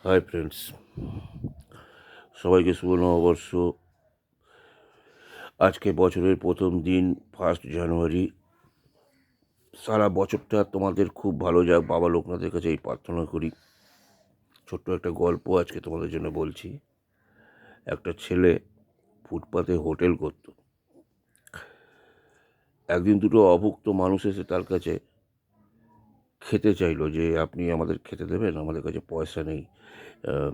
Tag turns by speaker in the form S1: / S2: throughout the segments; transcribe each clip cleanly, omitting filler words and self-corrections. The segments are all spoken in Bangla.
S1: হাই ফ্রেন্ডস, সবাইকে শুভ নববর্ষ। আজকে বছরের প্রথম দিন, 1 জানুয়ারি। সারা বছরটা তোমাদের খুব ভালো যাক, বাবা লোকনাথের কাছে এই প্রার্থনা করি। ছোট্ট একটা গল্প আজকে তোমাদের জন্য বলছি। একটা ছেলে ফুটপাতে হোটেল করত। একদিন দুটো অভুক্ত মানুষ এসে তার কাছে খেতে চাইলো, যে আপনি আমাদের খেতে দেবেন, আমাদের কাছে পয়সা নেই, আহ,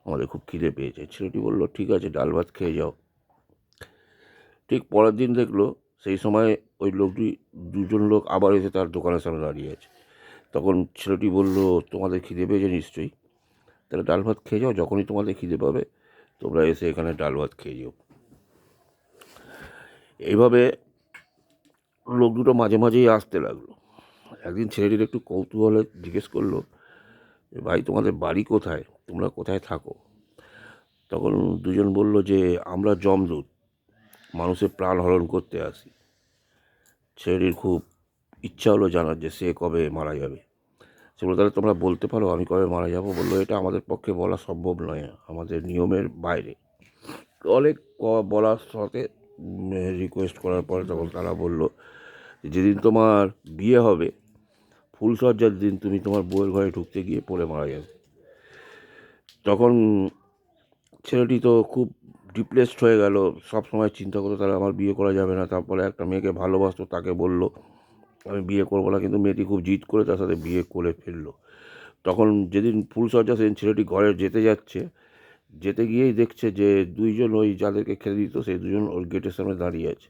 S1: আমাদের খুব খিদে পেয়েছে। ছেলেটি বলল, ঠিক আছে, ডাল ভাত খেয়ে যাও। ঠিক পরের দিন দেখলো সেই সময় ওই লোকটি, দুজন লোক আবার এসে তার দোকানের সামনে দাঁড়িয়ে আছে। তখন ছেলেটি বলল, তোমাদের খিদে পেয়েছে নিশ্চয়ই, তাহলে ডাল ভাত খেয়ে যাও, যখনই তোমাদের খিদে পাবে তোমরা এসে এখানে ডাল ভাত খেয়ে যাও। এইভাবে লোক দুটো মাঝে মাঝেই আসতে লাগলো। একদিন ছেলেটির একটু কৌতূহলে জিজ্ঞেস করলো, ভাই তোমাদের বাড়ি কোথায়, তোমরা কোথায় থাকো? তখন দুজন বলল যে আমরা যমদূত, মানুষের প্রাণ হরণ করতে আসি। ছেলেটির খুব ইচ্ছা হলো জানার যে সে কবে মারা যাবে। সে বললো, তাহলে তোমরা বলতে পারো আমি কবে মারা যাব? বললো, এটা আমাদের পক্ষে বলা সম্ভব নয়, আমাদের নিয়মের বাইরে। অনেক বলার সাথে রিকোয়েস্ট করার পরে তখন তারা বলল, যেদিন তোমার বিয়ে হবে, ফুলসজ্জার দিন তুমি তোমার বউয়ের ঘরে ঢুকতে গিয়ে পড়ে মারা যাবে। তখন ছেলেটি তো খুব ডিপ্রেসড হয়ে গেল, সব সময় চিন্তা করতো তাহলে আমার বিয়ে করা যাবে না। তারপরে একটা মেয়েকে ভালোবাসতো, তাকে বলল আমি বিয়ে করবো না, কিন্তু মেয়েটি খুব জিদ করে তার সাথে বিয়ে করে ফেললো। তখন যেদিন ফুলসজ্জা সেদিন ছেলেটি ঘরে যেতে যাচ্ছে, যেতে গিয়েই দেখছে যে দুইজন ওই যাদেরকে খেতে দিত সেই দুজন ওর গেটের সামনে দাঁড়িয়ে আছে।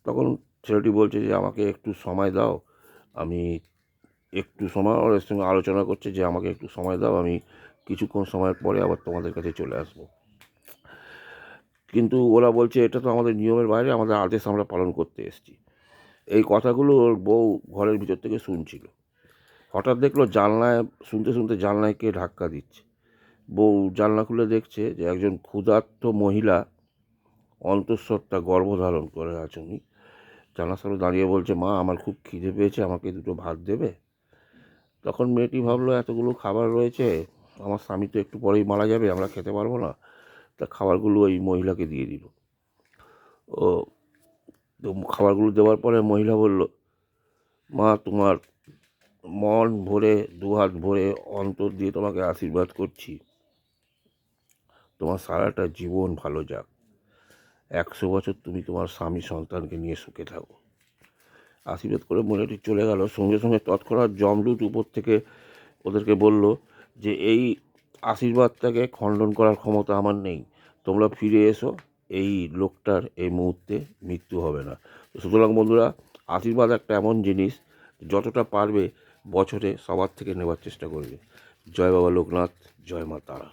S1: তখন ছেলেটি বলছে যে আমাকে একটু সময় দাও, আমি একটু সময়, ওর সঙ্গে আলোচনা করছে যে আমাকে একটু সময় দাও, আমি কিছুক্ষণ সময়ের পরে আবার তোমাদের কাছে চলে আসবো। কিন্তু ওরা বলছে এটা তো আমাদের নিয়মের বাইরে, আমাদের আদেশ আমরা পালন করতে এসেছি। এই কথাগুলো ওর বউ ঘরের ভিতর থেকে শুনছিল। হঠাৎ দেখলো জানলায়, শুনতে শুনতে জানলায় কে ধাক্কা দিচ্ছে। বউ জানলা খুলে দেখছে যে একজন ক্ষুধার্ত মহিলা অন্তঃসত্ত্বা গর্ভধারণ করে আছে। উনি জানলার সামনে দাঁড়িয়ে বলছে, মা আমার খুব খিদে পেয়েছে, আমাকে দুটো ভাত দেবে? তখন মেয়েটি ভাবলো, এতগুলো খাবার রয়েছে, আমার স্বামী তো একটু পরেই মারা যাবে, আমরা খেতে পারবো না। তা খাবারগুলো ওই মহিলাকে দিয়ে দিল। ও তো খাবারগুলো দেওয়ার পরে মহিলা বলল, মা তোমার মন ভরে, দুহাত ভরে, অন্তর দিয়ে তোমাকে আশীর্বাদ করছি, তোমার সারাটা জীবন ভালো যাক, 100 বছর তুমি তোমার স্বামী সন্তানকে নিয়ে সুখে থাকো। আশীর্বাদ করে মহিলাটি চলে গেল। সঙ্গে সঙ্গে তৎক্ষণাৎ যমদূত উপর থেকে ওদেরকে বলল যে এই আশীর্বাদটাকে খণ্ডন করার ক্ষমতা আমার নেই, তোমরা ফিরে এসো, এই লোকটার এই মুহূর্তে মৃত্যু হবে না। সুতরাং বন্ধুরা, আশীর্বাদ একটা এমন জিনিস, যতটা পারবে বছরে সবার থেকে নেবার চেষ্টা করবে। জয় বাবা লোকনাথ, জয় মা তারা।